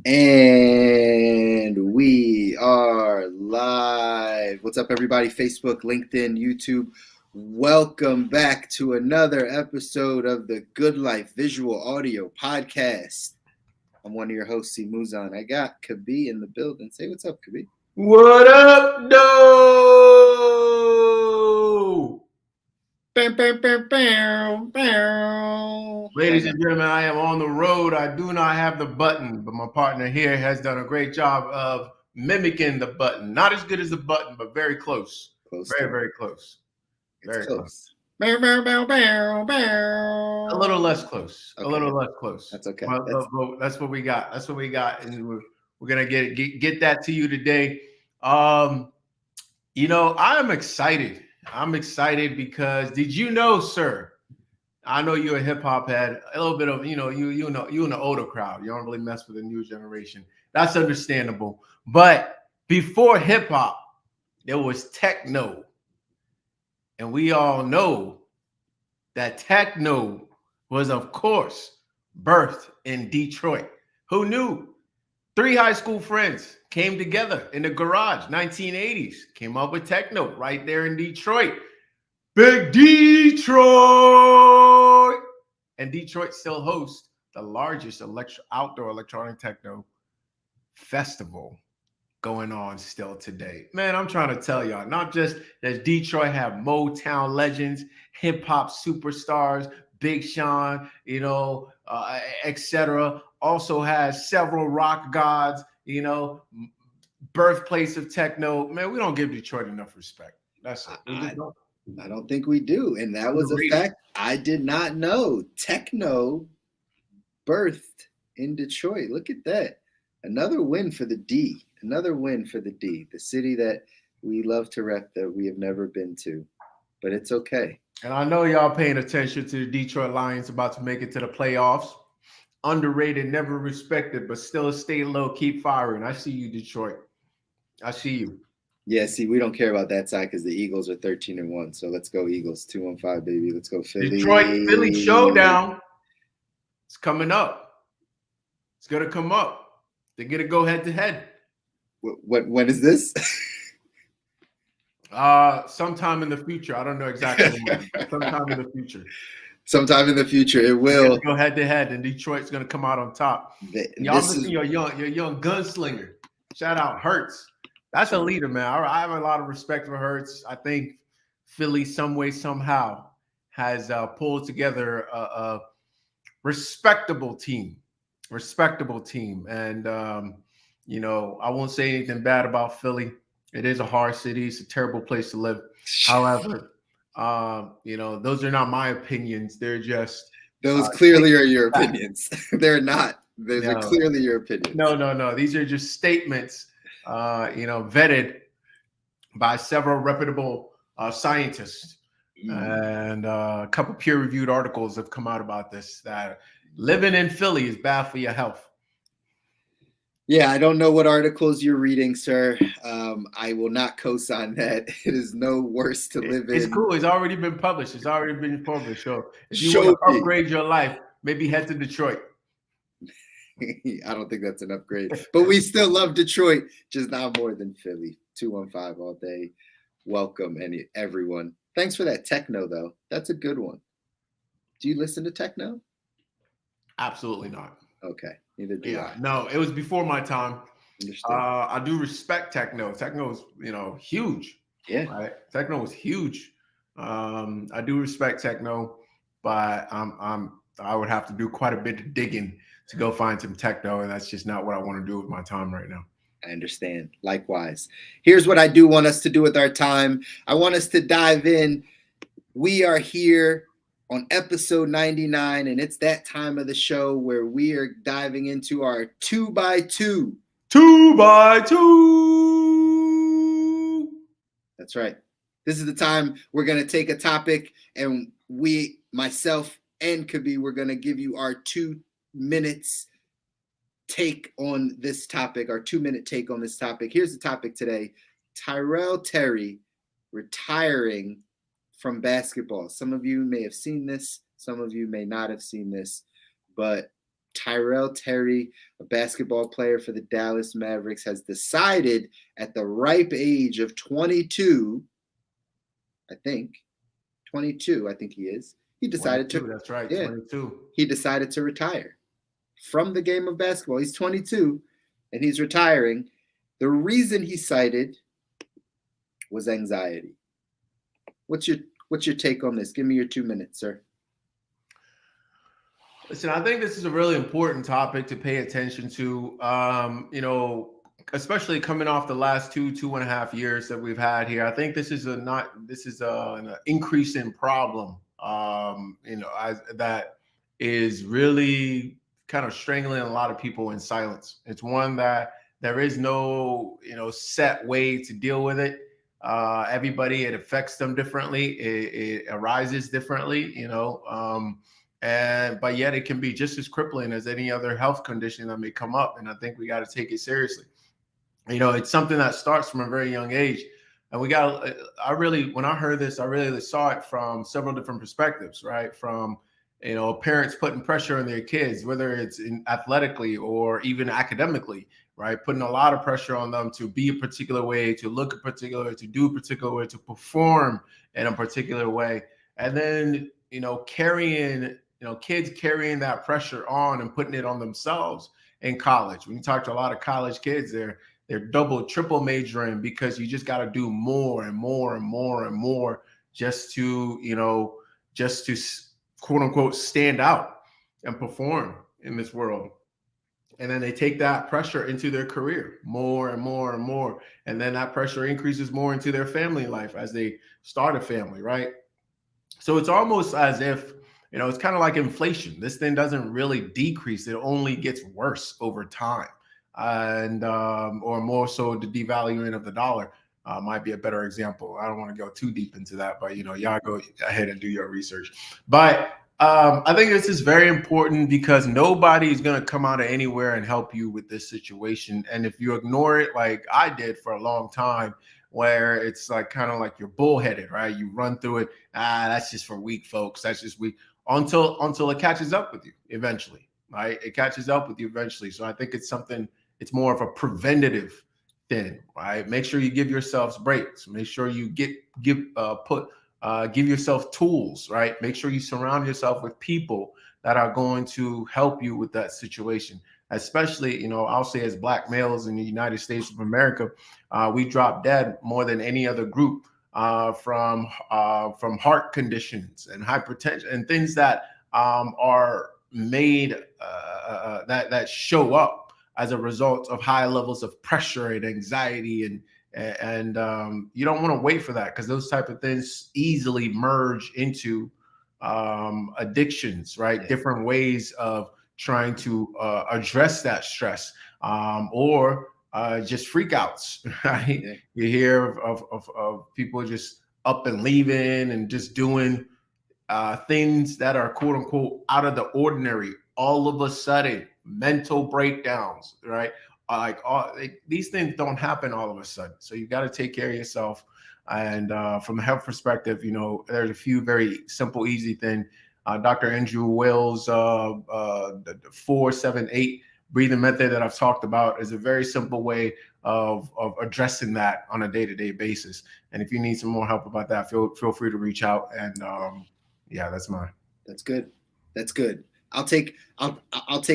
And we are live. What's up, everybody? Facebook, LinkedIn, YouTube. Welcome back to another episode of the Good Life Visual Audio Podcast. I'm one of your hosts, C. Muzan. I got Kabi in the building. Say what's up, Kabi. What up, though? Ladies and gentlemen, I am on the road. I do not have the button, but my partner here has done a great job of mimicking the button. Not as good as the button, but very close. Very close. Very close. A little less close. Okay. A little less close. That's okay. That's what we got. That's what we got, and we're gonna get that to you today. I'm excited. I'm excited because did you know, sir? I know you're a hip hop head, a little bit of, you in the older crowd. You don't really mess with the new generation. That's understandable. But before hip hop, there was techno. And we all know that techno was, of course, birthed in Detroit. Who knew? 3 high school friends came together in the garage, 1980s, came up with techno right there in Detroit. Big Detroit! And Detroit still hosts the largest outdoor electronic techno festival going on still today. Man, I'm trying to tell y'all, not just does Detroit have Motown legends, hip-hop superstars, Big Sean, etc. Also has several rock gods, birthplace of techno. Man, we don't give Detroit enough respect. That's it. I don't think we do. And that was a fact I did not know. Techno birthed in Detroit. Look at that. Another win for the D. Another win for the D, the city that we love to rep that we have never been to. But it's okay. And I know y'all paying attention to the Detroit Lions about to make it to the playoffs. Underrated, never respected, but still stay low, keep firing. I see you, Detroit. I see you. Yeah, see, we don't care about that side because the Eagles are 13-1. So let's go Eagles, 2-5, baby. Let's go Philly. Detroit, Philly showdown. It's coming up. It's gonna come up. They're gonna go head to head. When is this? Sometime in the future. I don't know exactly when. Sometime in the future. Sometime in the future, it will go head to head, and Detroit's gonna come out on top. Y'all missing your young gunslinger. Shout out Hurts. That's a leader, man. I have a lot of respect for Hurts. I think Philly, some way, somehow, has pulled together a respectable team. And I won't say anything bad about Philly. It is a hard city. It's a terrible place to live. However, those are not my opinions. They're just those clearly are your opinions. They're not. Those are clearly your opinions. No. These are just statements, vetted by several reputable scientists. And a couple peer-reviewed articles have come out about this, that living in Philly is bad for your health. Yeah, I don't know what articles you're reading, sir. I will not co-sign that. It is no worse to live in. It's cool. It's already been published. So if you want to upgrade your life, maybe head to Detroit. I don't think that's an upgrade. But we still love Detroit, just not more than Philly. 215 all day. Welcome, everyone. Thanks for that techno, though. That's a good one. Do you listen to techno? Absolutely not. Okay. Neither do I. No, it was before my time. I do respect techno. Techno is, huge. Yeah. Right? Techno is huge. I do respect techno, but I would have to do quite a bit of digging to go find some techno, and that's just not what I want to do with my time right now. I understand. Likewise. Here's what I do want us to do with our time. I want us to dive in. We are here on episode 99, and it's that time of the show where we are diving into our 2x2. 2x2. That's right. This is the time we're going to take a topic, and we, myself and Kabi, we're going to give you our 2 minutes take on this topic, our 2-minute take on this topic. Here's the topic today. Tyrell Terry retiring from basketball. Some of you may have seen this. Some of you may not have seen this. But Tyrell Terry, a basketball player for the Dallas Mavericks, has decided at the ripe age of 22, I think 22, I think he is. He decided 22, that's right, yeah, 22. he decided to retire from the game of basketball. He's 22 and he's retiring. The reason he cited was anxiety. What's your take on this? Give me your 2 minutes, sir. Listen, I think this is a really important topic to pay attention to. Especially coming off the last 2.5 years that we've had here. I think this is an increase in problem. That is really kind of strangling a lot of people in silence. It's one that there is no set way to deal with it. Everybody, it affects them differently. It arises differently. But yet it can be just as crippling as any other health condition that may come up. And I think we got to take it seriously. It's something that starts from a very young age. And when I heard this, I really saw it from several different perspectives, right? From, parents putting pressure on their kids, whether it's athletically or even academically, right? Putting a lot of pressure on them to be a particular way, to look a particular way, to do a particular way, to perform in a particular way. And then, kids carrying that pressure on and putting it on themselves in college. When you talk to a lot of college kids, they're double, triple majoring because you just got to do more and more and more and more just to quote unquote stand out and perform in this world. And then they take that pressure into their career more and more and more. And then that pressure increases more into their family life as they start a family, right? So it's almost as if, it's kind of like inflation. This thing doesn't really decrease. It only gets worse over time. Or more so the devaluing of the dollar might be a better example. I don't want to go too deep into that, but y'all go ahead and do your research. But I think this is very important because nobody is going to come out of anywhere and help you with this situation. And if you ignore it, like I did for a long time, where it's like kind of like you're bullheaded, right? You run through it. That's just for weak folks. That's just weak until it catches up with you eventually, right? It catches up with you eventually. So I think it's it's more of a preventative thing, right? Make sure you give yourselves breaks. Make sure you give yourself tools, right? Make sure you surround yourself with people that are going to help you with that situation. Especially, I'll say as Black males in the United States of America, we drop dead more than any other group from heart conditions and hypertension and things that are made that show up as a result of high levels of pressure and anxiety and you don't want to wait for that because those type of things easily merge into addictions, right? Yeah. Different ways of trying to address that stress or just freakouts, right? Yeah. You hear of people just up and leaving and just doing things that are quote unquote out of the ordinary. All of a sudden, mental breakdowns, right? These things don't happen all of a sudden. So you got to take care of yourself. And from a health perspective, there's a few very simple, easy things. Dr. Andrew Wells, the 4-7-8 breathing method that I've talked about is a very simple way of addressing that on a day-to-day basis. And if you need some more help about that, feel free to reach out. And yeah, that's mine. That's good. That's good. I'll take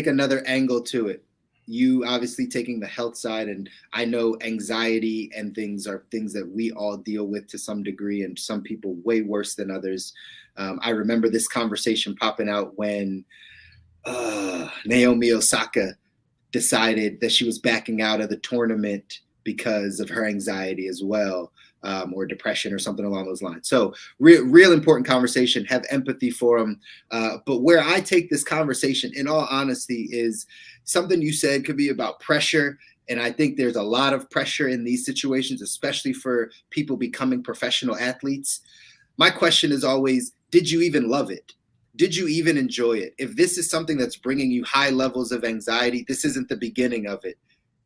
another angle to it. You obviously taking the health side, and I know anxiety and things are things that we all deal with to some degree, and some people way worse than others. I remember this conversation popping out when Naomi Osaka decided that she was backing out of the tournament because of her anxiety as well, or depression or something along those lines. So real important conversation, have empathy for them. But where I take this conversation, in all honesty, is something you said could be about pressure. And I think there's a lot of pressure in these situations, especially for people becoming professional athletes. My question is always, did you even love it? Did you even enjoy it? If this is something that's bringing you high levels of anxiety, this isn't the beginning of it.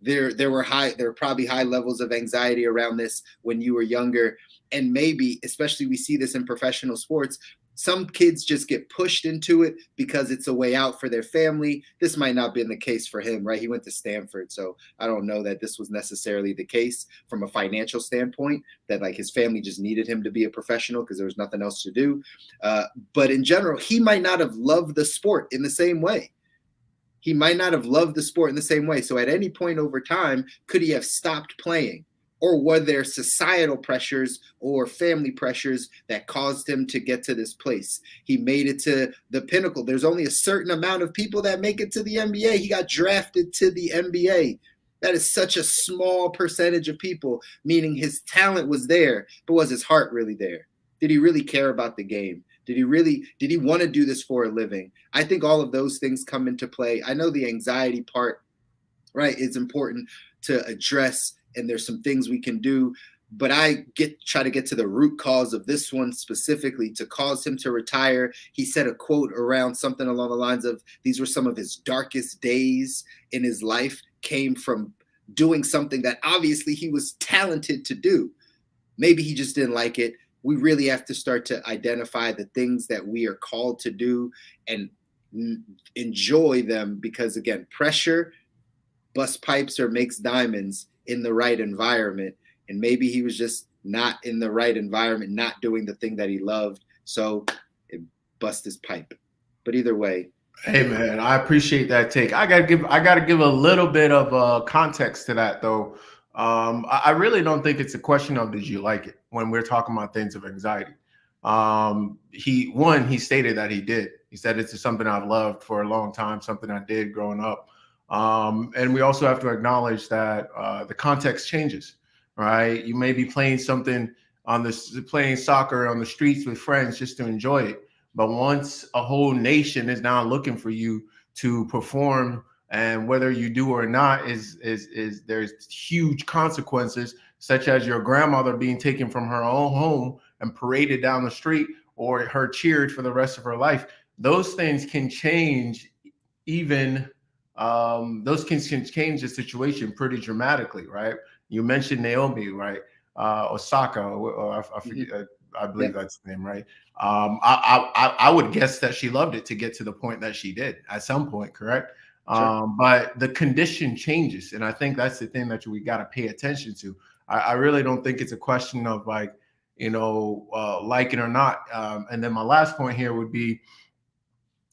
There were probably high levels of anxiety around this when you were younger. And maybe, especially we see this in professional sports, Some kids just get pushed into it because it's a way out for their family. This might not have been the case for him, right? He went to Stanford, so I don't know that this was necessarily the case from a financial standpoint, that like his family just needed him to be a professional because there was nothing else to do. But in general, he might not have loved the sport in the same way. He might not have loved the sport in the same way. So at any point over time, could he have stopped playing? Or were there societal pressures or family pressures that caused him to get to this place? He made it to the pinnacle. There's only a certain amount of people that make it to the NBA. He got drafted to the NBA. That is such a small percentage of people, meaning his talent was there, but was his heart really there? Did he really care about the game? Did he want to do this for a living? I think all of those things come into play. I know the anxiety part, right, is important to address, and there's some things we can do, but I try to get to the root cause of this one specifically to cause him to retire. He said a quote around something along the lines of, these were some of his darkest days in his life, came from doing something that obviously he was talented to do. Maybe he just didn't like it. We really have to start to identify the things that we are called to do and enjoy them, because again, pressure busts pipes or makes diamonds in the right environment. And maybe he was just not in the right environment, not doing the thing that he loved, so it bust his pipe. But either way, hey man, I appreciate that take. I gotta give a little bit of context to that though. I really don't think it's a question of did you like it when we're talking about things of anxiety. He stated that he did. He said it's something I've loved for a long time, something I did growing up. And we also have to acknowledge that the context changes, right? You may be playing playing soccer on the streets with friends just to enjoy it. But once a whole nation is now looking for you to perform, and whether you do or not is there's huge consequences, such as your grandmother being taken from her own home and paraded down the street, or her cheered for the rest of her life. Those things can change even those can change the situation pretty dramatically, right? You mentioned Naomi, right? Osaka, or I forget, I believe that's the name, right? I would guess that she loved it to get to the point that she did at some point, correct? Sure. But the condition changes, and I think that's the thing that we got to pay attention to. I really don't think it's a question of like, liking or not. And then my last point here would be,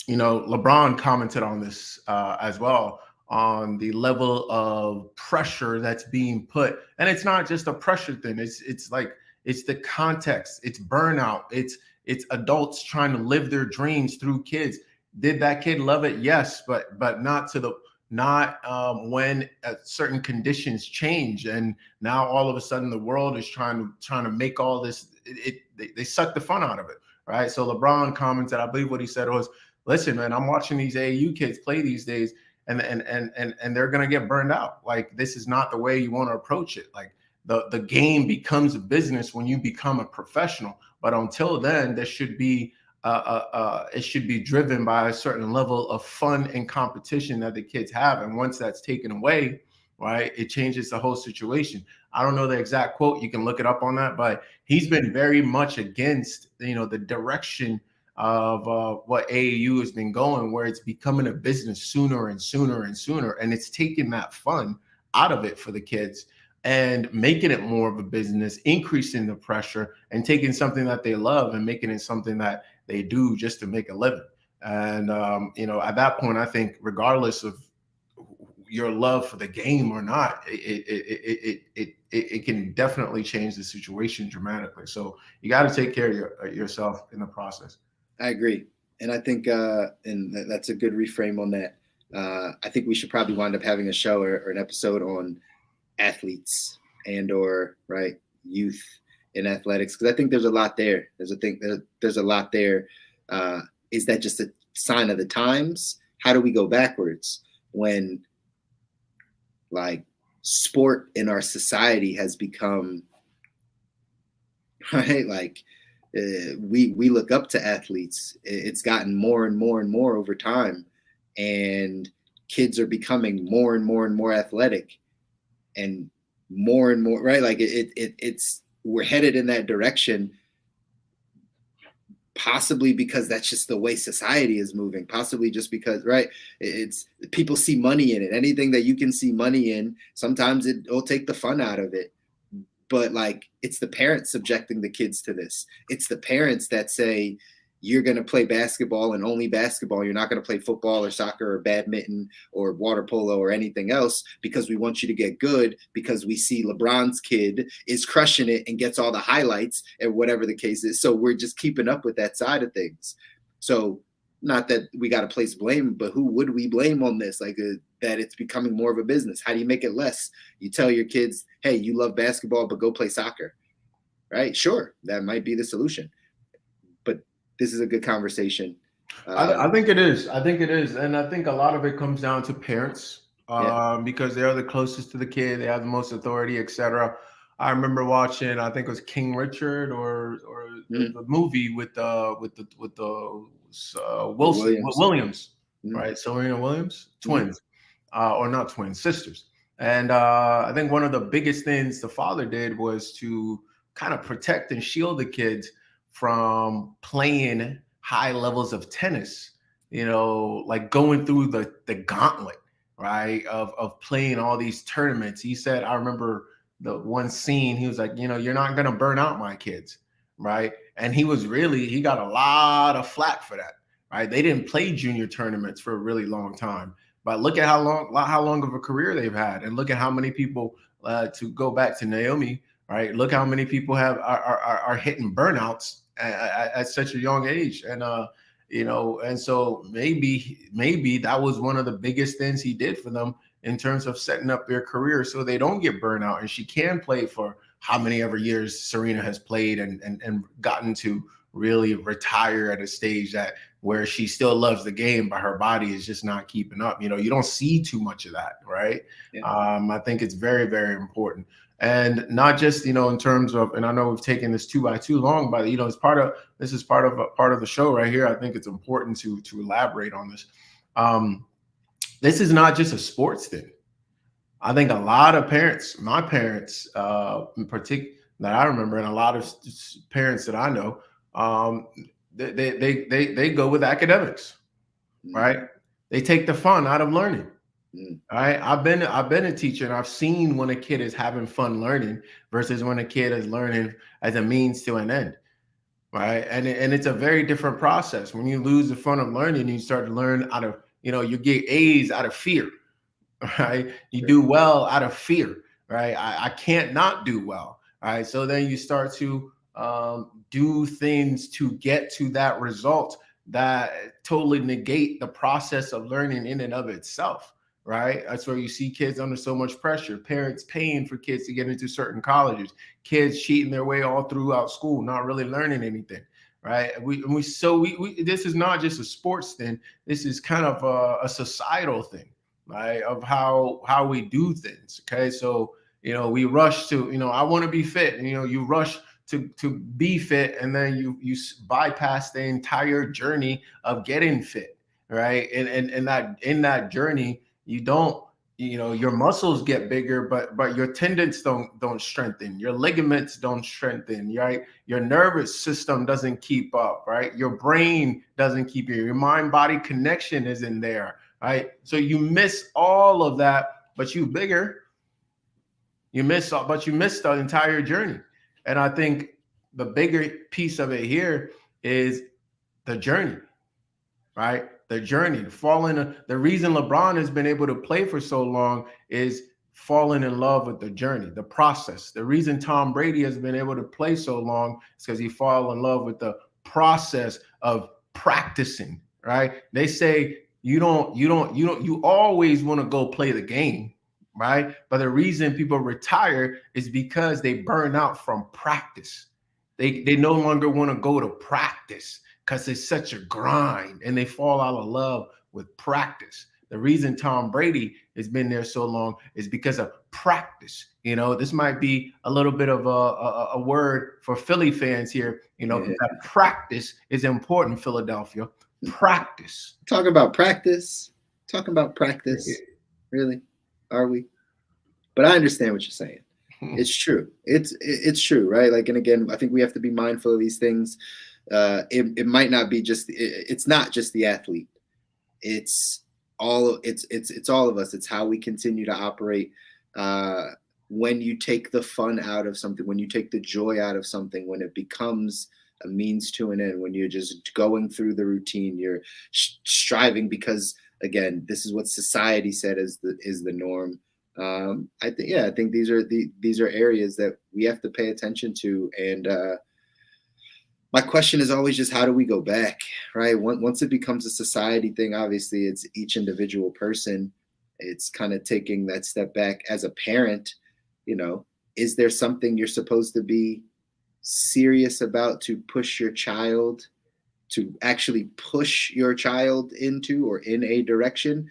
LeBron commented on this as well, on the level of pressure that's being put, and it's not just a pressure thing. It's the context. It's burnout. It's adults trying to live their dreams through kids. Did that kid love it? Yes, but not when certain conditions change, and now all of a sudden the world is trying to make all this. They suck the fun out of it, right? So LeBron commented, I believe what he said was, "Listen, man, I'm watching these AAU kids play these days, and they're gonna get burned out. Like, this is not the way you want to approach it. Like, the game becomes a business when you become a professional, but until then, there should be it should be driven by a certain level of fun and competition that the kids have. And once that's taken away, right, it changes the whole situation." I don't know the exact quote. You can look it up on that, but he's been very much against, the direction of what AAU has been going, where it's becoming a business sooner and sooner and sooner. And it's taking that fun out of it for the kids and making it more of a business, increasing the pressure, and taking something that they love and making it something that they do just to make a living. And at that point, I think regardless of your love for the game or not, it can definitely change the situation dramatically. So you got to take care of yourself in the process. I agree. And I think, and that's a good reframe on that. I think we should probably wind up having a show or an episode on athletes or right, youth in athletics, because I think there's a lot there. There's a lot there. Is that just a sign of the times? How do we go backwards when like sport in our society has become right? Like we look up to athletes. It's gotten more and more and more over time, and kids are becoming more and more and more athletic, and more, right? Like it's we're headed in that direction. possibly because that's just the way society is moving, possibly just because, right, it's people see money in it. Anything that you can see money in, sometimes it'll take the fun out of it. But like, it's the parents subjecting the kids to this. It's the parents that say, you're going to play basketball and only basketball. You're not going to play football or soccer or badminton or water polo or anything else, because we want you to get good, because we see LeBron's kid is crushing it and gets all the highlights and whatever the case is. So we're just keeping up with that side of things. So not that we got to place blame, but who would we blame on this? Like that it's becoming more of a business. How do you make it less? You tell your kids, hey, you love basketball, but go play soccer, right? Sure, that might be the solution. But this is a good conversation. I think it is. I think it is. And I think a lot of it comes down to parents, because they're the closest to the kid. They have the most authority, etc. I remember watching, I think it was King Richard or the movie with the Williams, right? Serena Williams, twins, or not twins, sisters. And I think one of the biggest things the father did was to kind of protect and shield the kids from playing high levels of tennis, like going through the gauntlet, right, of playing all these tournaments. He said, I remember the one scene, he was like, you're not going to burn out my kids, right? And he got a lot of flack for that, right? They didn't play junior tournaments for a really long time, but look at how long of a career they've had, and look at how many people, to go back to Naomi, right? Look how many people are hitting burnouts at such a young age. And and so maybe that was one of the biggest things he did for them in terms of setting up their career, so they don't get burned out, and she can play for how many ever years Serena has played, and gotten to really retire at a stage where she still loves the game, but her body is just not keeping up. You don't see too much of that, right? Yeah. I think it's very, very important. And not just, in terms of, and I know we've taken this too long, but it's part of the show right here. I think it's important to elaborate on this. This is not just a sports thing. I think a lot of parents, my parents in particular, that I remember, and a lot of parents that I know, they go with academics, right? They take the fun out of learning. All right. I've been a teacher, and I've seen when a kid is having fun learning versus when a kid is learning as a means to an end. Right. And it's a very different process. When you lose the fun of learning, you start to learn out of, you get A's out of fear. Right. You do well out of fear. Right. I can't not do well. All right. So then you start to do things to get to that result that totally negate the process of learning in and of itself. Right. That's where you see kids under so much pressure, parents paying for kids to get into certain colleges, kids cheating their way all throughout school, not really learning anything. Right. This is not just a sports thing. This is kind of a societal thing, right? Of how we do things. Okay. So, we rush to, I want to be fit, and, you rush to be fit, and then you bypass the entire journey of getting fit. Right. And in that journey, you don't, your muscles get bigger, but your tendons don't strengthen, your ligaments don't strengthen, right? Your nervous system doesn't keep up, right? Your brain doesn't keep your mind-body connection isn't there, right? So you miss all of that, but you bigger. You miss the entire journey. And I think the bigger piece of it here is the journey, right? The journey, the reason LeBron has been able to play for so long is falling in love with the journey, the process. The reason Tom Brady has been able to play so long is because he fall in love with the process of practicing, right? They say you always want to go play the game, right? But the reason people retire is because they burn out from practice. They no longer want to go to practice because it's such a grind, and they fall out of love with practice. The reason Tom Brady has been there so long is because of practice. This might be a little bit of a word for Philly fans here, that practice is important, Philadelphia. Practice. Talking about practice. Really? Are we? But I understand what you're saying. It's true. It's true, right? Like, and again, I think we have to be mindful of these things. it might not be just it's not just the athlete. It's it's all of us. It's how we continue to operate. When you take the fun out of something, when you take the joy out of something, when it becomes a means to an end, when you're just going through the routine, you're striving because again, this is what society said is the norm. I think these are areas that we have to pay attention to. And my question is always just how do we go back, right? Once it becomes a society thing, obviously it's each individual person. It's kind of taking that step back as a parent. Is there something you're supposed to be serious about to push your child, to actually push your child into or in a direction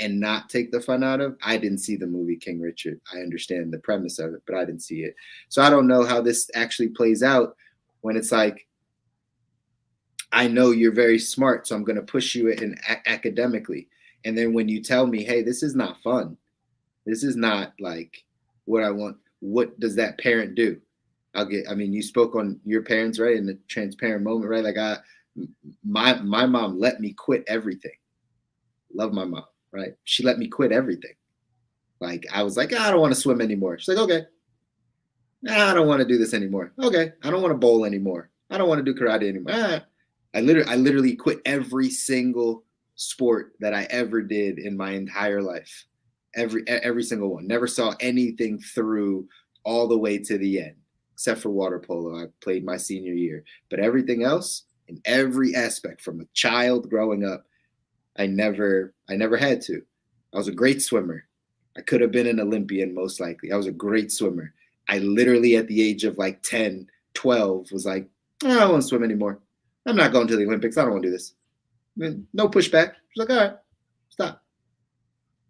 and not take the fun out of? I didn't see the movie King Richard. I understand the premise of it, but I didn't see it. So I don't know how this actually plays out when it's like, I know you're very smart, so I'm going to push you in academically. And then when you tell me, hey, this is not fun, this is not like what I want, what does that parent do? You spoke on your parents, right? In the transparent moment, right? Like my mom let me quit everything. Love my mom, right? She let me quit everything. Like I was like, I don't want to swim anymore. She's like, okay. I don't want to do this anymore. Okay. I don't want to bowl anymore. I don't want to do karate anymore. I literally quit every single sport that I ever did in my entire life. Every single one. Never saw anything through all the way to the end, except for water polo. I played my senior year, but everything else in every aspect from a child growing up, I never had to. I was a great swimmer. I could have been an Olympian most likely. I was a great swimmer. I literally at the age of like 10, 12 was like, I don't want to swim anymore. I'm not going to the Olympics. I don't want to do this. No pushback. She's like, all right, stop.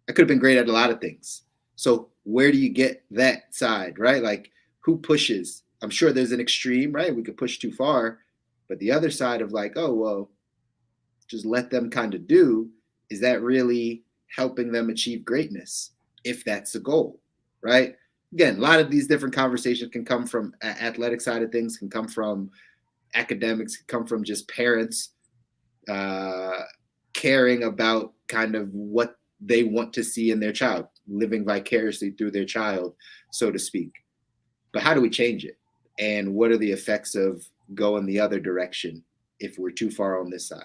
I could have been great at a lot of things. So where do you get that side, right? Like who pushes? I'm sure there's an extreme, right? We could push too far, but the other side of like, oh, well, just let them kind of do, is that really helping them achieve greatness? If that's the goal, right? Again, a lot of these different conversations can come from athletic side of things, can come from academics, can come from just parents caring about kind of what they want to see in their child, living vicariously through their child, so to speak. But how do we change it? And what are the effects of going the other direction if we're too far on this side?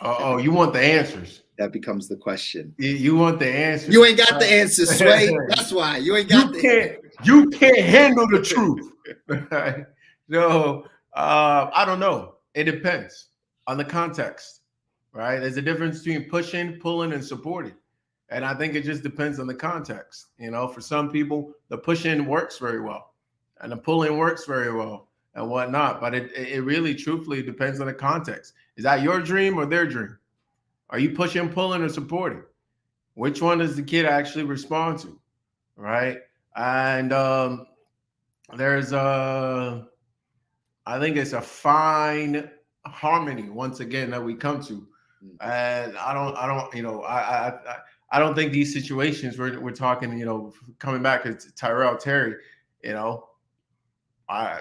Oh, you want the answers. That becomes the question. You want the answers. You ain't got the answers, Sway. That's why. You ain't got you can't handle the truth. Right? No, I don't know. It depends on the context, right? There's a difference between pushing, pulling, and supporting. And I think it just depends on the context. For some people, the pushing works very well and the pulling works very well and whatnot. But it really truthfully depends on the context. Is that your dream or their dream? Are you pushing, pulling, or supporting? Which one does the kid actually respond to? Right. And there's I think it's a fine harmony once again that we come to. And I don't think these situations we're talking, coming back to Tyrell Terry, I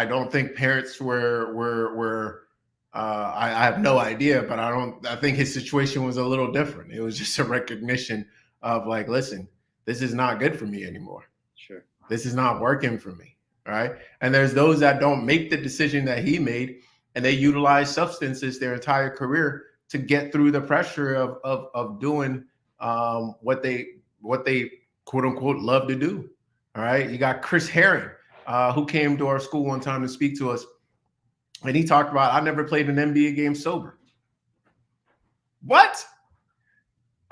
don't think parents were I have no idea, but I think his situation was a little different. It was just a recognition of like, listen, this is not good for me anymore. Sure. This is not working for me. Right. And there's those that don't make the decision that he made and they utilize substances their entire career to get through the pressure of doing what they quote unquote love to do. All right. You got Chris Herring, who came to our school one time to speak to us. And he talked about, I never played an NBA game sober. What?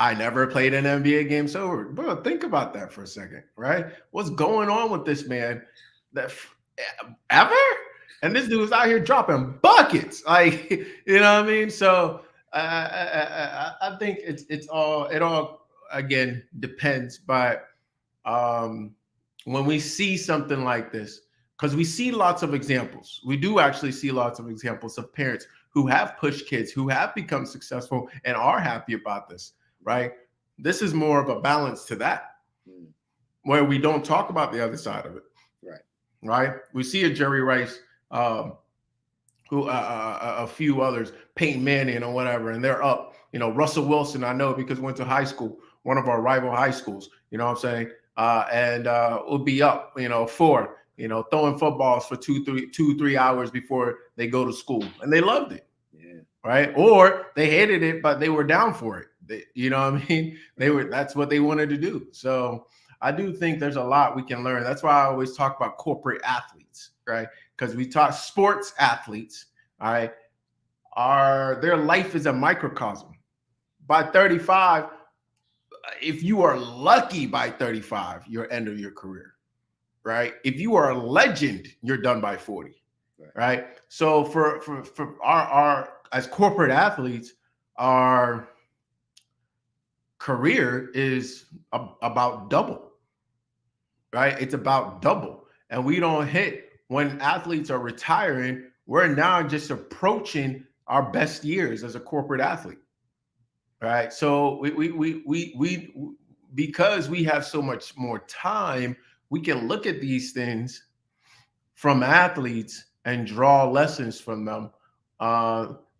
I never played an NBA game sober. Bro, think about that for a second, right? What's going on with this man? Ever? And this dude was out here dropping buckets. Like, you know what I mean? So I think it all again depends. But when we see something like this, because we see lots of examples, we do actually see lots of examples of parents who have pushed kids, who have become successful and are happy about this, right? This is more of a balance to that. where we don't talk about the other side of it. Right. We see a Jerry Rice, who a few others, Peyton Manning or whatever, and they're up. Russell Wilson, I know because went to high school, one of our rival high schools. You know what I'm saying? And will be up, for throwing footballs for 3 hours before they go to school, and they loved it. Yeah. Right. Or they hated it, but they were down for it. You know what I mean? That's what they wanted to do. So I do think there's a lot we can learn. That's why I always talk about corporate athletes, right? Because we talk sports athletes, all right, their life is a microcosm. By 35, if you are lucky by 35, you're end of your career, right? If you are a legend, you're done by 40, right? So for our as corporate athletes, our career is about double, right? It's about double. And we don't hit when athletes are retiring. We're now just approaching our best years as a corporate athlete, right? So we because we have so much more time, we can look at these things from athletes and draw lessons from them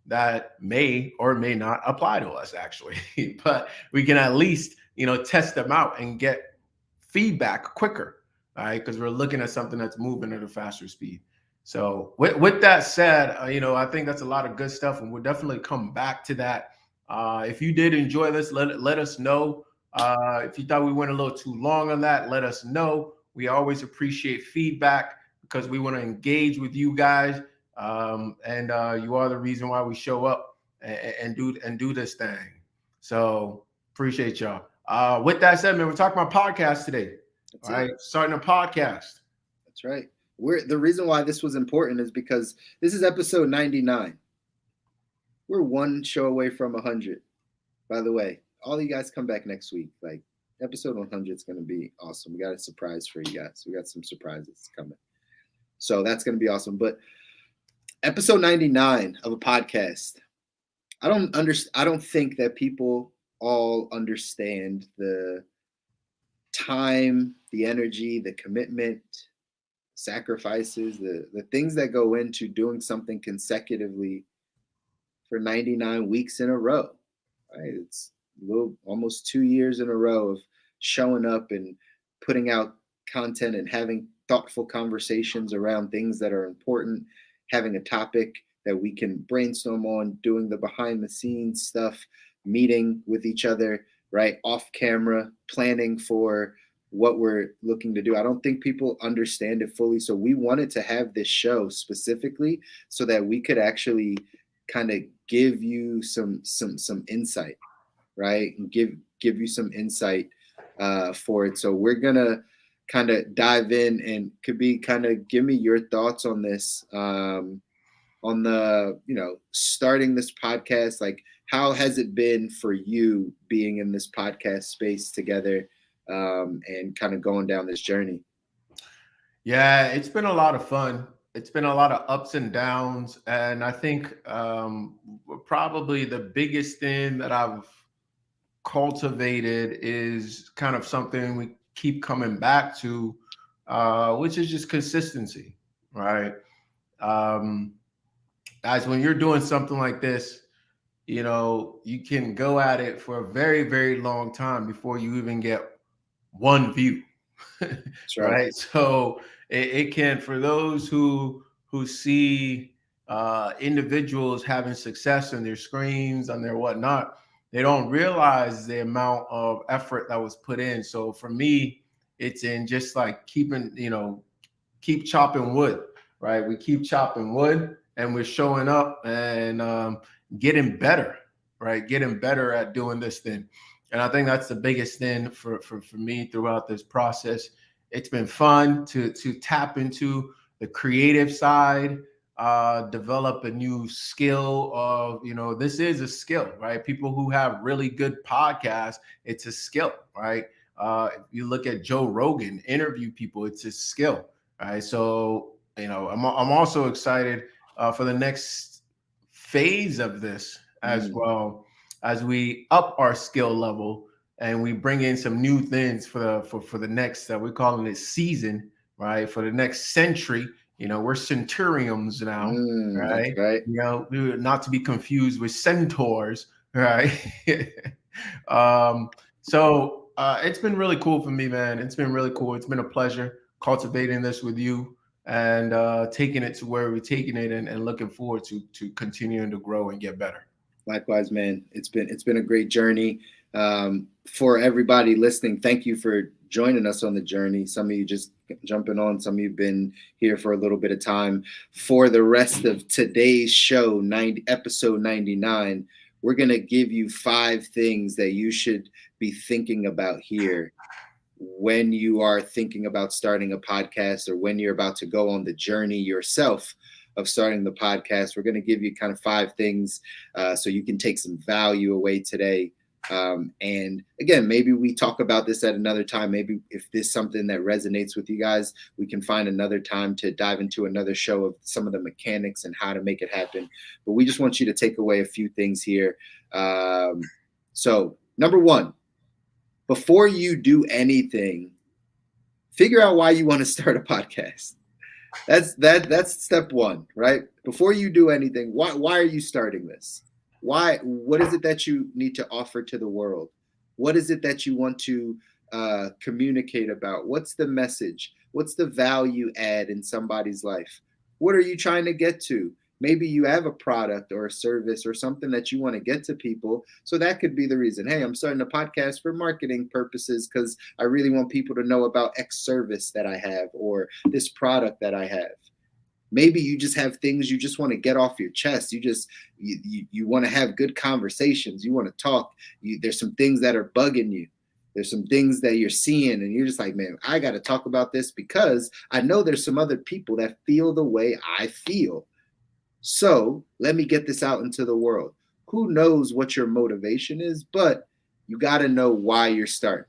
that may or may not apply to us, actually. But we can at least, test them out and get feedback quicker, all right? Because we're looking at something that's moving at a faster speed. So with that said, I think that's a lot of good stuff, and we'll definitely come back to that. If you did enjoy this, let us know. If you thought we went a little too long on that, let us know. We always appreciate feedback because we want to engage with you guys, and you are the reason why we show up and do this thing. So appreciate y'all. With that said, man, we're talking about podcasts today. All right, starting a podcast. That's right. The reason why this was important is because this is episode 99. We're one show away from 100. By the way, all you guys come back next week. Like, episode 100 is going to be awesome. We got a surprise for you guys. We got some surprises coming. So that's going to be awesome. But episode 99 of a podcast, I don't think that people all understand the time, the energy, the commitment, sacrifices, the things that go into doing something consecutively for 99 weeks in a row. Right? It's almost 2 years in a row of showing up and putting out content and having thoughtful conversations around things that are important, having a topic that we can brainstorm on, doing the behind the scenes stuff, meeting with each other, right, off camera, planning for what we're looking to do. I don't think people understand it fully. So we wanted to have this show specifically so that we could actually kind of give you some insight, right? And give you some insight for it. So we're gonna kind of dive in and could be kind of give me your thoughts on this, on the, starting this podcast. Like, how has it been for you being in this podcast space together, and kind of going down this journey? Yeah, it's been a lot of fun. It's been a lot of ups and downs. And I think probably the biggest thing that I've cultivated is kind of something we keep coming back to, which is just consistency, right? Guys, when you're doing something like this, you can go at it for a very, very long time before you even get one view. That's right. So it can, for those who see individuals having success on their screens, on their whatnot, they don't realize the amount of effort that was put in. So for me, it's in just like keep chopping wood, right? We keep chopping wood and we're showing up and getting better, right? Getting better at doing this thing. And I think that's the biggest thing for me throughout this process. It's been fun to tap into the creative side, develop a new skill of, this is a skill, right? People who have really good podcasts, it's a skill, right? If you look at Joe Rogan, interview people, it's a skill, right? So, I'm also excited for the next phase of this as well, as we up our skill level and we bring in some new things for the next we're calling it season, right? For the next century. We're centurions now, That's right? right. Not to be confused with centaurs, right? So it's been really cool for me, man. It's been really cool. It's been a pleasure cultivating this with you and taking it to where we're taking it, and looking forward to continuing to grow and get better. Likewise, man. It's been a great journey. For everybody listening, thank you for joining us on the journey. Some of you just jumping on, some of you have been here for a little bit of time. For the rest of today's show, episode 99, we're going to give you 5 things that you should be thinking about here when you are thinking about starting a podcast, or when you're about to go on the journey yourself of starting the podcast. We're going to give you kind of 5 things so you can take some value away today. And again, maybe we talk about this at another time. Maybe if this is something that resonates with you guys, we can find another time to dive into another show of some of the mechanics and how to make it happen. But we just want you to take away a few things here. So number 1, before you do anything, figure out why you want to start a podcast. That's step 1, right? Before you do anything, why are you starting this? Why? What is it that you need to offer to the world? What is it that you want to communicate about? What's the message? What's the value add in somebody's life? What are you trying to get to? Maybe you have a product or a service or something that you want to get to people. So that could be the reason. Hey, I'm starting a podcast for marketing purposes because I really want people to know about X service that I have or this product that I have. Maybe you just have things you just want to get off your chest. You want to have good conversations. You want to talk. There's some things that are bugging you. There's some things that you're seeing and you're just like, man, I got to talk about this because I know there's some other people that feel the way I feel. So let me get this out into the world. Who knows what your motivation is, but you got to know why you're starting.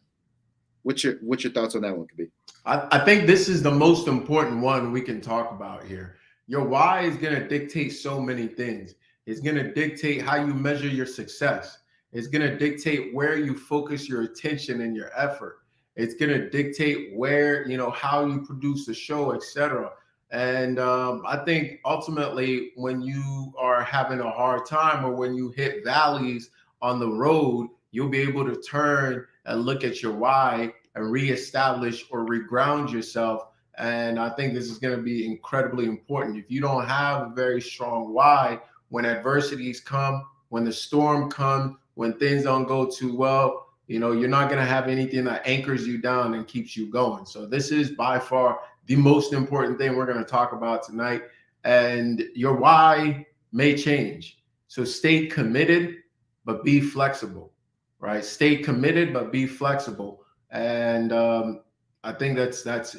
What's your thoughts on that one, Kabir? I think this is the most important one we can talk about here. Your why is going to dictate so many things. It's going to dictate how you measure your success. It's going to dictate where you focus your attention and your effort. It's going to dictate where, how you produce the show, etc. And I think ultimately when you are having a hard time or when you hit valleys on the road, you'll be able to turn and look at your why and reestablish or reground yourself. And I think this is going to be incredibly important. If you don't have a very strong why, when adversities come, when the storm comes, when things don't go too well, you're not going to have anything that anchors you down and keeps you going. So this is by far the most important thing we're going to talk about tonight. And your why may change. So stay committed, but be flexible, right? Stay committed, but be flexible. And I think that's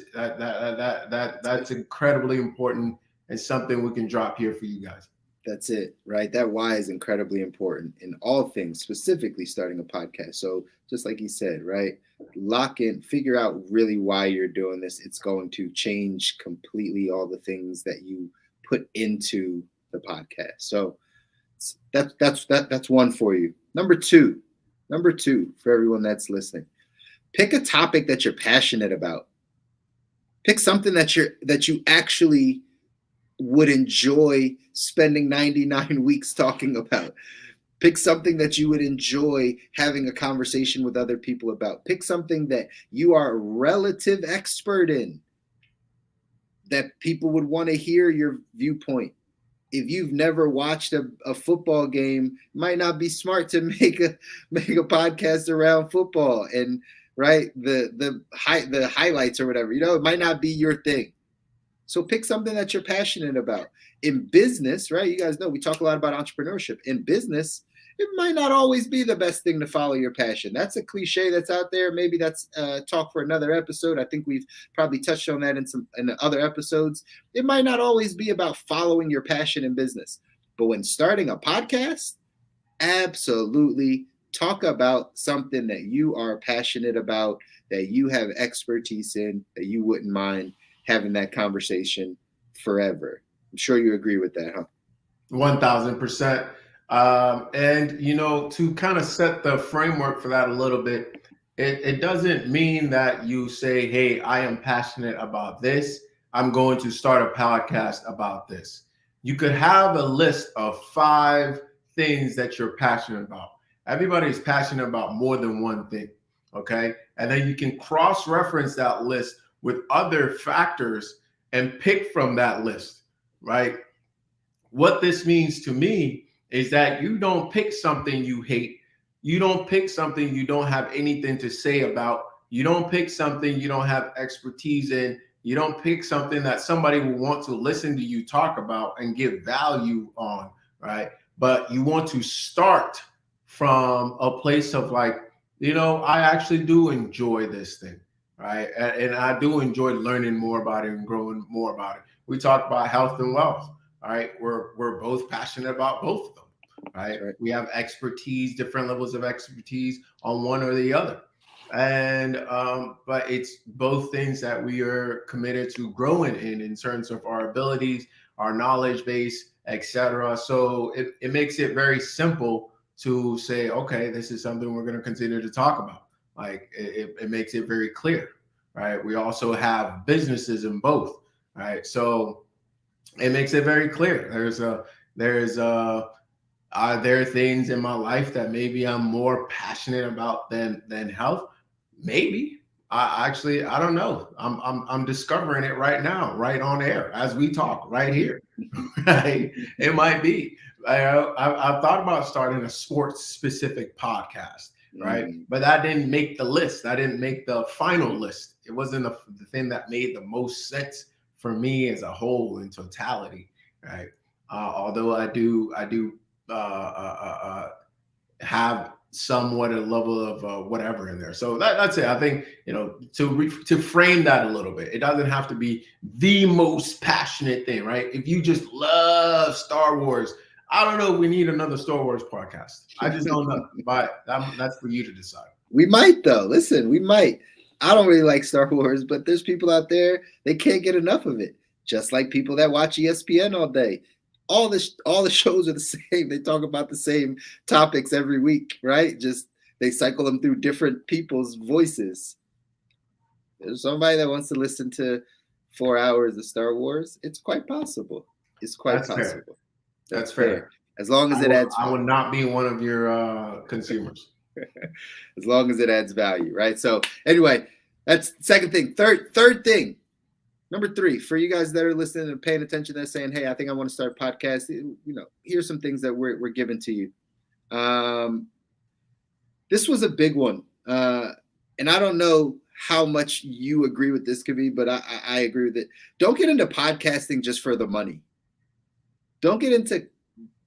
incredibly important and something we can drop here for you guys. That's it, right? That why is incredibly important in all things, specifically starting a podcast. So just like he said, right? Lock in, figure out really why you're doing this. It's going to change completely all the things that you put into the podcast. So that's one for you. Number two, for everyone that's listening, pick a topic that you're passionate about. Pick something that you actually would enjoy spending 99 weeks talking about. Pick something that you would enjoy having a conversation with other people about. Pick something that you are a relative expert in, that people would want to hear your viewpoint. If you've never watched a football game, it might not be smart to make a podcast around football and right the highlights or whatever. It might not be your thing. So pick something that you're passionate about. In business, right? You guys know we talk a lot about entrepreneurship. In business, it might not always be the best thing to follow your passion. That's a cliche that's out there. Maybe that's talk for another episode. I think we've probably touched on that in other episodes. It might not always be about following your passion in business. But when starting a podcast, absolutely talk about something that you are passionate about, that you have expertise in, that you wouldn't mind having that conversation forever. I'm sure you agree with that, huh? 1000%. And, to kind of set the framework for that a little bit, it doesn't mean that you say, hey, I am passionate about this. I'm going to start a podcast about this. You could have a list of 5 things that you're passionate about. Everybody is passionate about more than one thing. Okay. And then you can cross-reference that list with other factors and pick from that list, right? What this means to me is that you don't pick something you hate. You don't pick something you don't have anything to say about. You don't pick something you don't have expertise in. You don't pick something that somebody will want to listen to you talk about and give value on, right? But you want to start from a place of like, I actually do enjoy this thing, right? And I do enjoy learning more about it and growing more about it. We talk about health and wealth, all right? We're both passionate about both of them, right? We have expertise, different levels of expertise on one or the other. And but it's both things that we are committed to growing in terms of our abilities, our knowledge base, etc. So it makes it very simple to say, okay, this is something we're going to continue to talk about. Like it makes it very clear, right? We also have businesses in both, right? So it makes it very clear. Are there things in my life that maybe I'm more passionate about than health? Maybe. I don't know. I'm discovering it right now, right on air as we talk, right here. Right? It might be. I've thought about starting a sports specific podcast, right? But that didn't make the list. That didn't make the final list. It wasn't the thing that made the most sense for me as a whole in totality, right? Although I do have somewhat a level of whatever in there. So that's it. I think, to frame that a little bit, it doesn't have to be the most passionate thing, right? If you just love Star Wars, I don't know if we need another Star Wars podcast. I just don't know, but that's for you to decide. We might though. Listen, we might. I don't really like Star Wars, but there's people out there, they can't get enough of it. Just like people that watch ESPN all day. All the shows are the same. They talk about the same topics every week, right? Just they cycle them through different people's voices. There's somebody that wants to listen to 4 hours of Star Wars. It's quite possible. It's quite possible. Fair. That's fair. As long as it adds value. I would not be one of your consumers. As long as it adds value, right? So anyway, that's the second thing. Third thing. Number 3, for you guys that are listening and paying attention, that's saying, hey, I think I want to start a podcast. Here's some things that we're giving to you. This was a big one. And I don't know how much you agree with this could be, but I agree with it. Don't get into podcasting just for the money. Don't get into,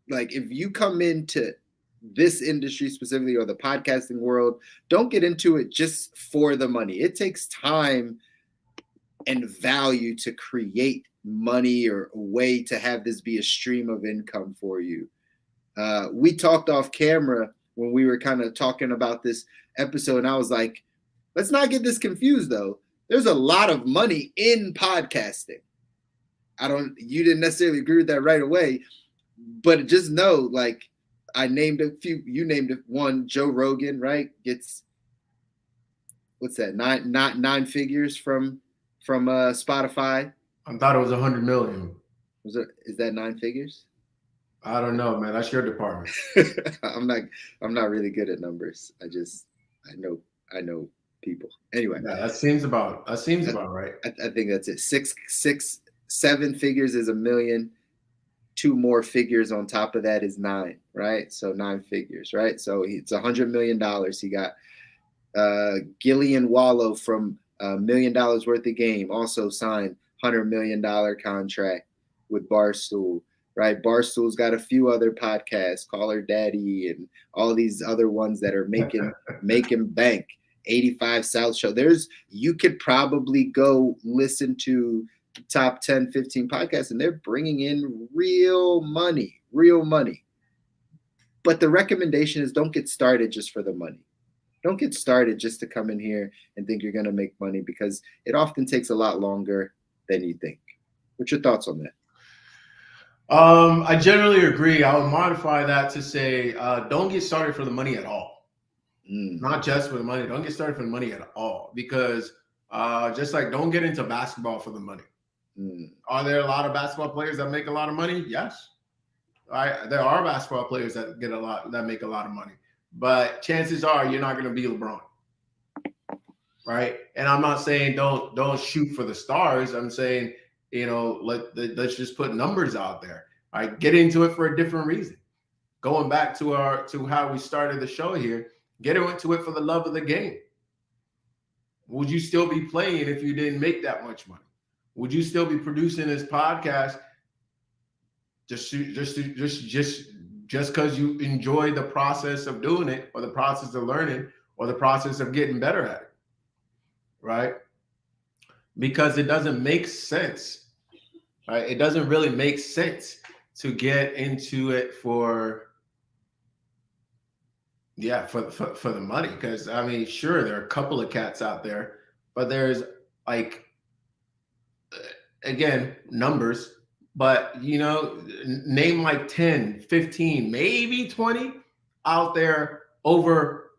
like, if you come into this industry specifically or the podcasting world, don't get into it just for the money. It takes time and value to create money or a way to have this be a stream of income for you. We talked off camera when we were kind of talking about this episode, and I was like, let's not get this confused though. There's a lot of money in podcasting. You didn't necessarily agree with that right away, but just know, like, I named a few, you named one, Joe Rogan, right? Gets, what's that? Nine figures from Spotify. I thought it was 100 million. Is that 9 figures? I don't know, man. That's your department. I'm not really good at numbers. I know people. Anyway, yeah, that seems about right. I think that's it. 7 figures is $1 million. 2 more figures on top of that is 9, right? So 9 figures, right? So it's $100 million. He got Gillian Wallow from $1 million worth of game also signed $100 million contract with Barstool, right? Barstool's got a few other podcasts, Call Her Daddy, and all these other ones that are making bank. 85 South Show. You could probably go listen to top 10, 15 podcasts, and they're bringing in real money. But the recommendation is don't get started just for the money. Don't get started just to come in here and think you're going to make money, because it often takes a lot longer than you think. What's your thoughts on that? I generally agree. I would modify that to say, don't get started for the money at all. Not just for the money. Don't get started for the money at all, because just like don't get into basketball for the money. Are there a lot of basketball players that make a lot of money? Yes. There are basketball players that make a lot of money, but chances are you're not going to be LeBron, right? And I'm not saying don't shoot for the stars. I'm saying, let's just put numbers out there. All right, get into it for a different reason. Going back to how we started the show here, get into it for the love of the game. Would you still be playing if you didn't make that much money? Would you still be producing this podcast just because you enjoy the process of doing it, or the process of learning, or the process of getting better at it, right? Because it doesn't make sense, right? It doesn't really make sense to get into it for the money. Because I mean, sure, there are a couple of cats out there, but there's like, again, numbers. But, name like 10, 15, maybe 20 out there over.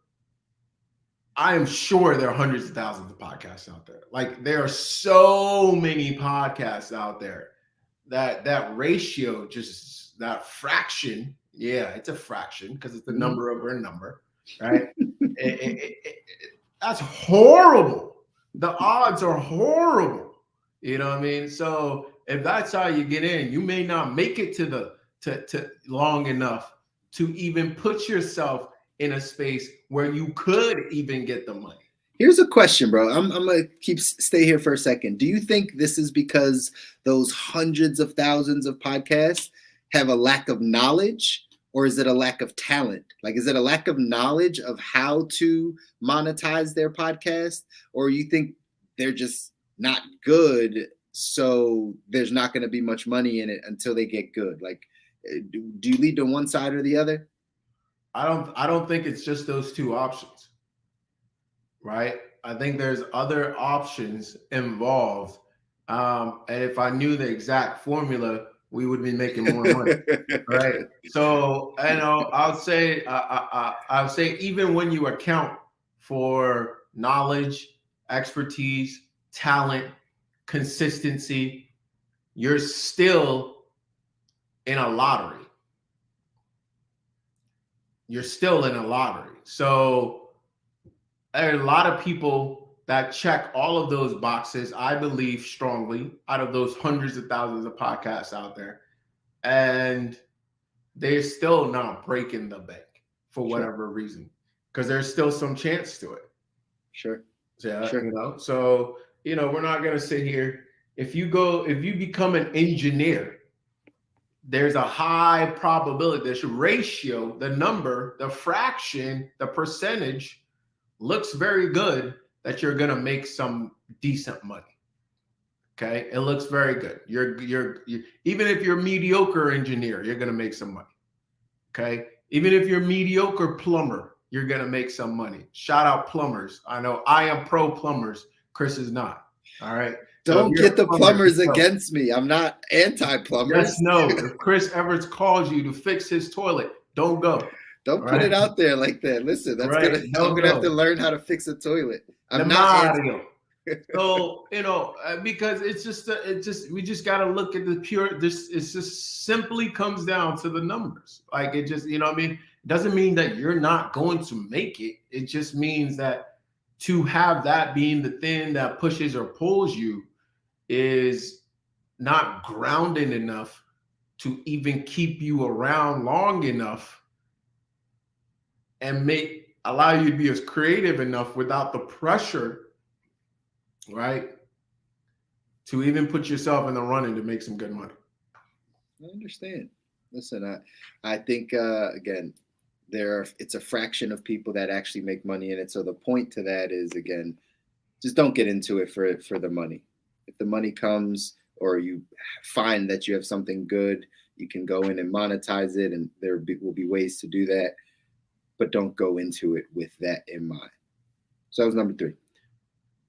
I am sure there are hundreds of thousands of podcasts out there. Like, there are so many podcasts out there that ratio, just that fraction. Yeah, it's a fraction because it's the number over a number, right? That's horrible. The odds are horrible. You know what I mean? So if that's how you get in, you may not make it to long enough to even put yourself in a space where you could even get the money. Here's a question, bro. I'm gonna stay here for a second. Do you think this is because those hundreds of thousands of podcasts have a lack of knowledge, or is it a lack of talent? Like, is it a lack of knowledge of how to monetize their podcast, or you think they're just not good, so there's not going to be much money in it until they get good? Like, do you lead to one side or the other? I don't think it's just those two options, right? I think there's other options involved. And if I knew the exact formula, we would be making more money, right? So, I'll say even when you account for knowledge, expertise, talent, consistency, you're still in a lottery. You're still in a lottery. So there are a lot of people that check all of those boxes, I believe strongly, out of those hundreds of thousands of podcasts out there, and they're still not breaking the bank for whatever reason, because there's still some chance to it. Sure. Yeah, sure. So, we're not going to sit here. If you become an engineer, there's a high probability, this ratio, the number, the fraction, the percentage looks very good that you're going to make some decent money. Okay. It looks very good. You're even if you're a mediocre engineer, you're going to make some money. Okay. Even if you're a mediocre plumber, you're going to make some money. Shout out plumbers. I know I am pro plumbers. Chris is not. All right. Don't get the plumbers against me. I'm not anti-plumbers. Just know, if Chris Everts calls you to fix his toilet, don't go. Don't put it out there like that. Listen, I'm gonna have to learn how to fix a toilet. I'm not So, because we just got to look at the pure. It just simply comes down to the numbers. Like, it just, what I mean? It doesn't mean that you're not going to make it. It just means that to have that being the thing that pushes or pulls you is not grounded enough to even keep you around long enough and allow you to be as creative enough without the pressure, right, to even put yourself in the running to make some good money. I understand. Listen, I think again, it's a fraction of people that actually make money in it. So the point to that is, again, just don't get into it for the money. If the money comes, or you find that you have something good, you can go in and monetize it, and there will be ways to do that. But don't go into it with that in mind. So that was number 3.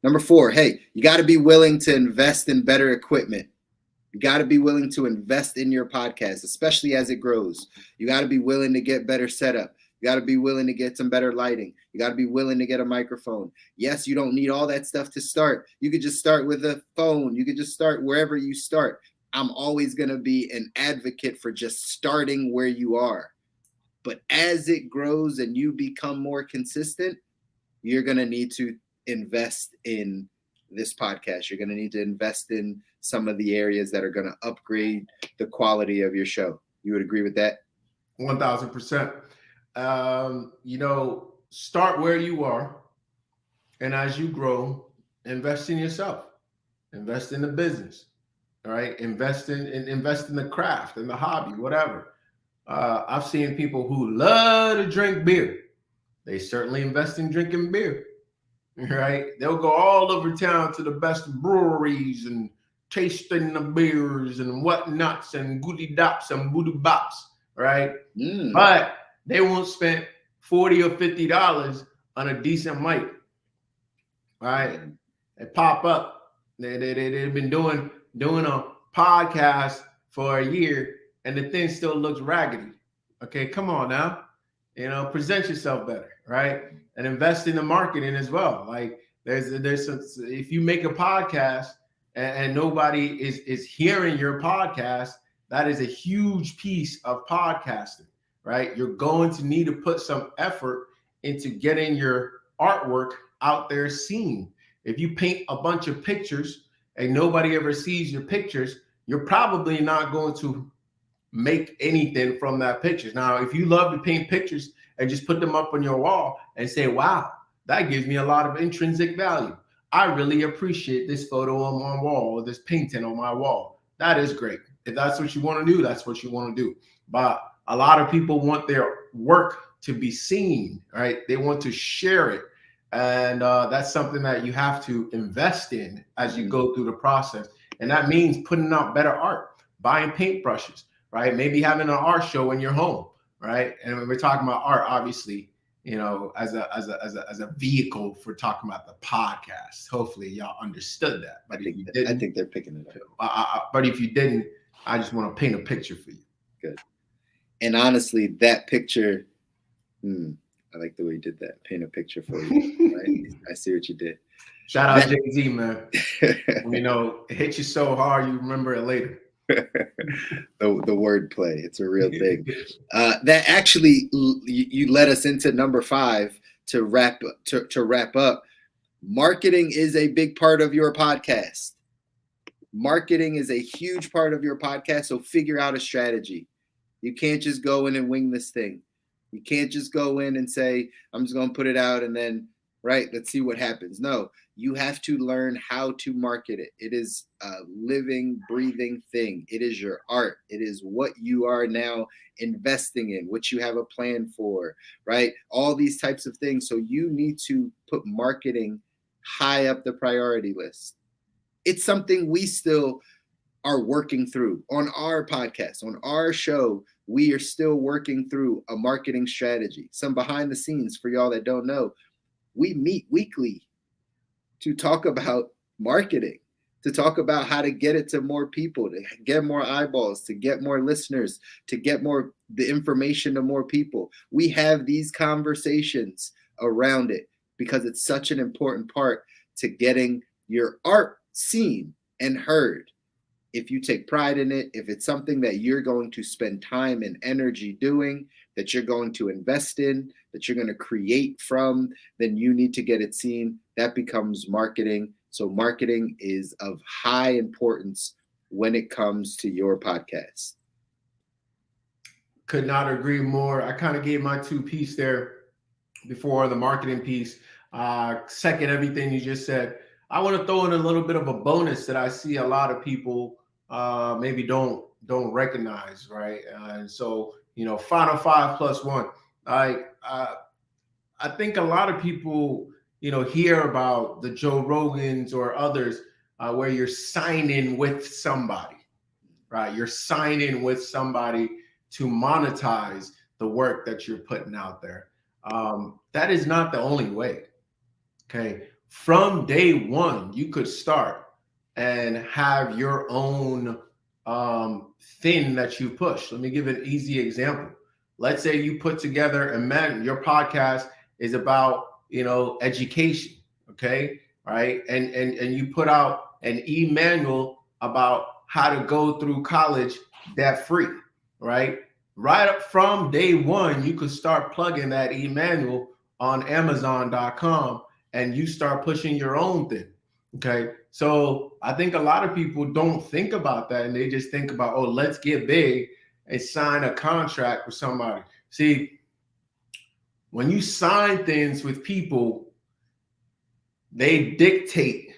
Number 4, hey, you got to be willing to invest in better equipment. You got to be willing to invest in your podcast, especially as it grows. You got to be willing to get better setup. You got to be willing to get some better lighting. You got to be willing to get a microphone. Yes, you don't need all that stuff to start. You could just start with a phone. You could just start wherever you start. I'm always going to be an advocate for just starting where you are. But as it grows and you become more consistent, you're going to need to invest in this podcast. You're going to need to invest in some of the areas that are going to upgrade the quality of your show. You would agree with that? 1000%. Start where you are. And as you grow, invest in yourself, invest in the business, all right? Invest in the craft and the hobby, whatever. I've seen people who love to drink beer. They certainly invest in drinking beer, right? They'll go all over town to the best breweries and tasting the beers and whatnots and goody dops and booty bops, right? But they won't spend $40 or $50 on a decent mic, right? They pop up. They've been doing a podcast for a year and the thing still looks raggedy. Okay, come on now. Present yourself better, right? And invest in the marketing as well. Like there's some, if you make a podcast and nobody is hearing your podcast, that is a huge piece of podcasting, right? You're going to need to put some effort into getting your artwork out there seen. If you paint a bunch of pictures and nobody ever sees your pictures, you're probably not going to make anything from that pictures. Now, if you love to paint pictures and just put them up on your wall and say, wow, that gives me a lot of intrinsic value. I really appreciate this photo on my wall or this painting on my wall. That is great. If that's what you want to do, that's what you want to do. But a lot of people want their work to be seen, right? They want to share it. And that's something that you have to invest in as you go through the process. And that means putting out better art, buying paintbrushes, right? Maybe having an art show in your home, right? And when we're talking about art, obviously, as a vehicle for talking about the podcast. Hopefully, y'all understood that. But I think they're picking it up. But if you didn't, I just want to paint a picture for you. Good. And honestly, that picture, I like the way you did that. Paint a picture for you. Right? I see what you did. Shout out Jay-Z, man. It hits you so hard, you remember it later. the word play, it's a real thing. That actually you led us into number 5 to wrap up. Marketing is a big part of your podcast. Marketing is a huge part of your podcast, so figure out a strategy. You can't just go in and wing this thing. You can't just go in and say, I'm just going to put it out and then, right, let's see what happens. No, you have to learn how to market it. It is a living, breathing thing. It is your art. It is what you are now investing in, what you have a plan for, right? All these types of things. So you need to put marketing high up the priority list. It's something we still are working through on our podcast, on our show. We are still working through a marketing strategy. Some behind the scenes for y'all that don't know, we meet weekly to talk about marketing, to talk about how to get it to more people, to get more eyeballs, to get more listeners, to get the information to more people. We have these conversations around it because it's such an important part to getting your art seen and heard. If you take pride in it, if it's something that you're going to spend time and energy doing, that you're going to invest in, that you're going to create from, then you need to get it seen. That becomes marketing. So marketing is of high importance when it comes to your podcast. Could not agree more. I kind of gave my 2 piece there before the marketing piece. Second, everything you just said. I want to throw in a little bit of a bonus that I see a lot of people maybe don't recognize, right? And so, Final 5 plus 1. I think a lot of people, hear about the Joe Rogans or others where you're signing with somebody, right? You're signing with somebody to monetize the work that you're putting out there. That is not the only way. Okay. From day one, you could start and have your own thing that you push. Let me give an easy example. let's say you put together your podcast is about, education, okay, right? And you put out an e-manual about how to go through college debt free, right? Right up from day one, you could start plugging that e-manual on Amazon.com and you start pushing your own thing. Okay. So I think a lot of people don't think about that, and they just think about, oh, let's get big and sign a contract with somebody. See, when you sign things with people, they dictate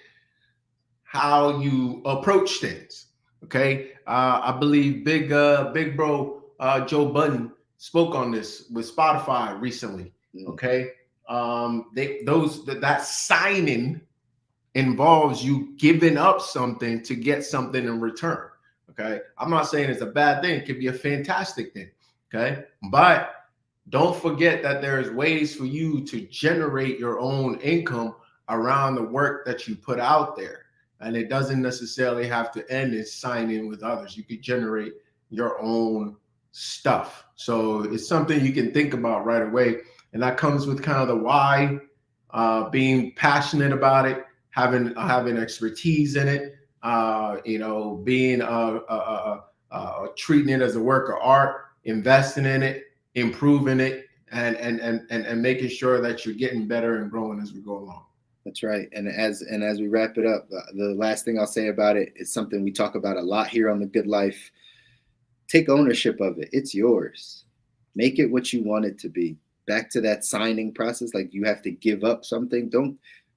how you approach things. Okay. I believe big bro Joe Budden spoke on this with Spotify recently. Okay. That signing involves you giving up something to get something in return. Okay. I'm not saying it's a bad thing. It could be a fantastic thing. Okay. But don't forget that there's ways for you to generate your own income around the work that you put out there. And it doesn't necessarily have to end in signing with others. You could generate your own stuff. So it's something you can think about right away. And that comes with kind of the why, being passionate about it, having expertise in it, being treating it as a work of art, investing in it, improving it, and making sure that you're getting better and growing as we go along. That's right. And as we wrap it up, the last thing I'll say about it is something we talk about a lot here on The Good Life. Take ownership of it. It's yours. Make it what you want it to be. Back to that signing process, like you have to give up something.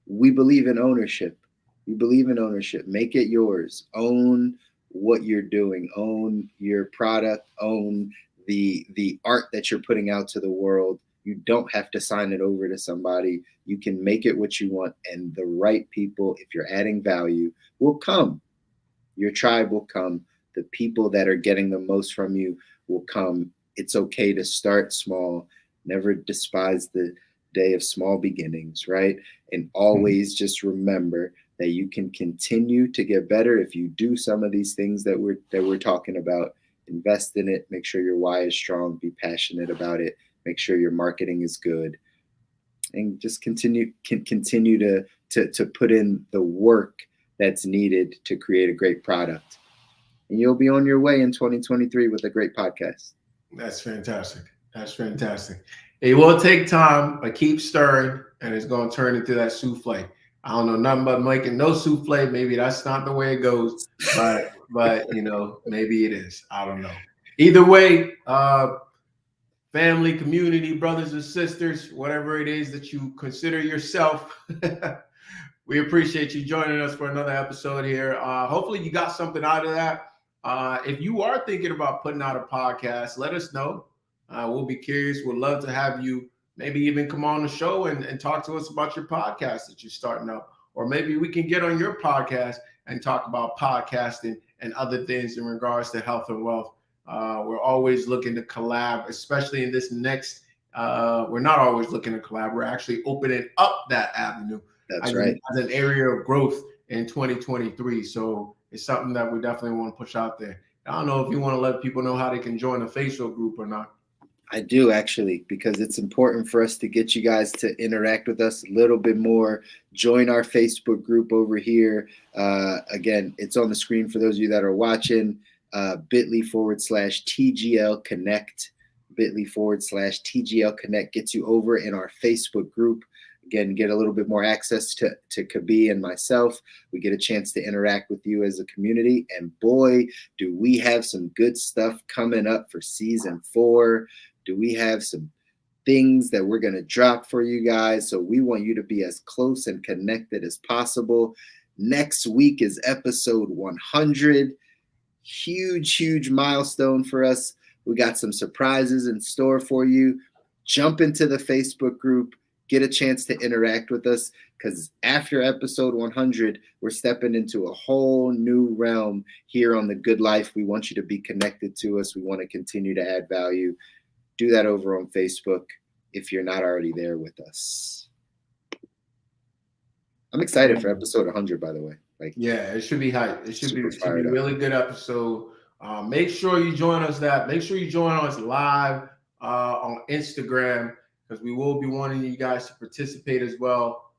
We believe in ownership. We believe in ownership. Make it yours. Own what you're doing. Own your product. Own the art that you're putting out to the world. You don't have to sign it over to somebody. You can make it what you want, and the right people, if you're adding value, will come. Your tribe will come. The people that are getting the most from you will come. It's okay to start small. Never despise the day of small beginnings, right? And always just remember that you can continue to get better if you do some of these things that we're talking about. Invest in it. Make sure your why is strong. Be passionate about it. Make sure your marketing is good, and just continue to put in the work that's needed to create a great product. And you'll be on your way in 2023 with a great podcast. That's fantastic. That's fantastic. It will take time, but keep stirring, and it's going to turn into that souffle. I don't know nothing about making no souffle. Maybe that's not the way it goes, but maybe it is. I don't know. Either way, family, community, brothers and sisters, whatever it is that you consider yourself, we appreciate you joining us for another episode here. Hopefully you got something out of that. If you are thinking about putting out a podcast, let us know. We'll be curious. We'd love to have you maybe even come on the show and talk to us about your podcast that you're starting up. Or maybe we can get on your podcast and talk about podcasting and other things in regards to health and wealth. We're always looking to collab, especially in this next, we're not always looking to collab. We're actually opening up that avenue. That's right. As an area of growth in 2023. So it's something that we definitely want to push out there. I don't know if you want to let people know how they can join a Facebook group or not. I do, actually, because it's important for us to get you guys to interact with us a little bit more. Join our Facebook group over here. Again, it's on the screen for those of you that are watching. bit.ly/TGL Connect. bit.ly/TGL Connect gets you over in our Facebook group. Again, get a little bit more access to Kabi and myself. We get a chance to interact with you as a community. And boy, do we have some good stuff coming up for season 4. Do we have some things that we're going to drop for you guys? So we want you to be as close and connected as possible. Next week is episode 100. Huge milestone for us. We got some surprises in store for you. Jump into the Facebook group. Get a chance to interact with us, because after episode 100, we're stepping into a whole new realm here on The Good Life. We want you to be connected to us. We want to continue to add value. Do that over on Facebook if you're not already there with us. I'm excited for episode 100, by the way. Yeah, it should be hype. It should be a really good episode. Make sure you join us. Make sure you join us live on Instagram, because we will be wanting you guys to participate as well.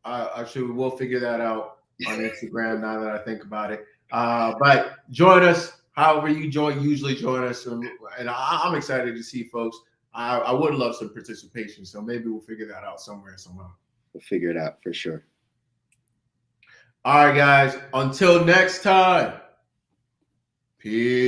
Actually, we will figure that out on Instagram now that I think about it. But join us however you usually join us, and I'm excited to see folks. I would love some participation, so maybe we'll figure that out somewhere somehow. We'll figure it out for sure. All right, guys. Until next time. Peace.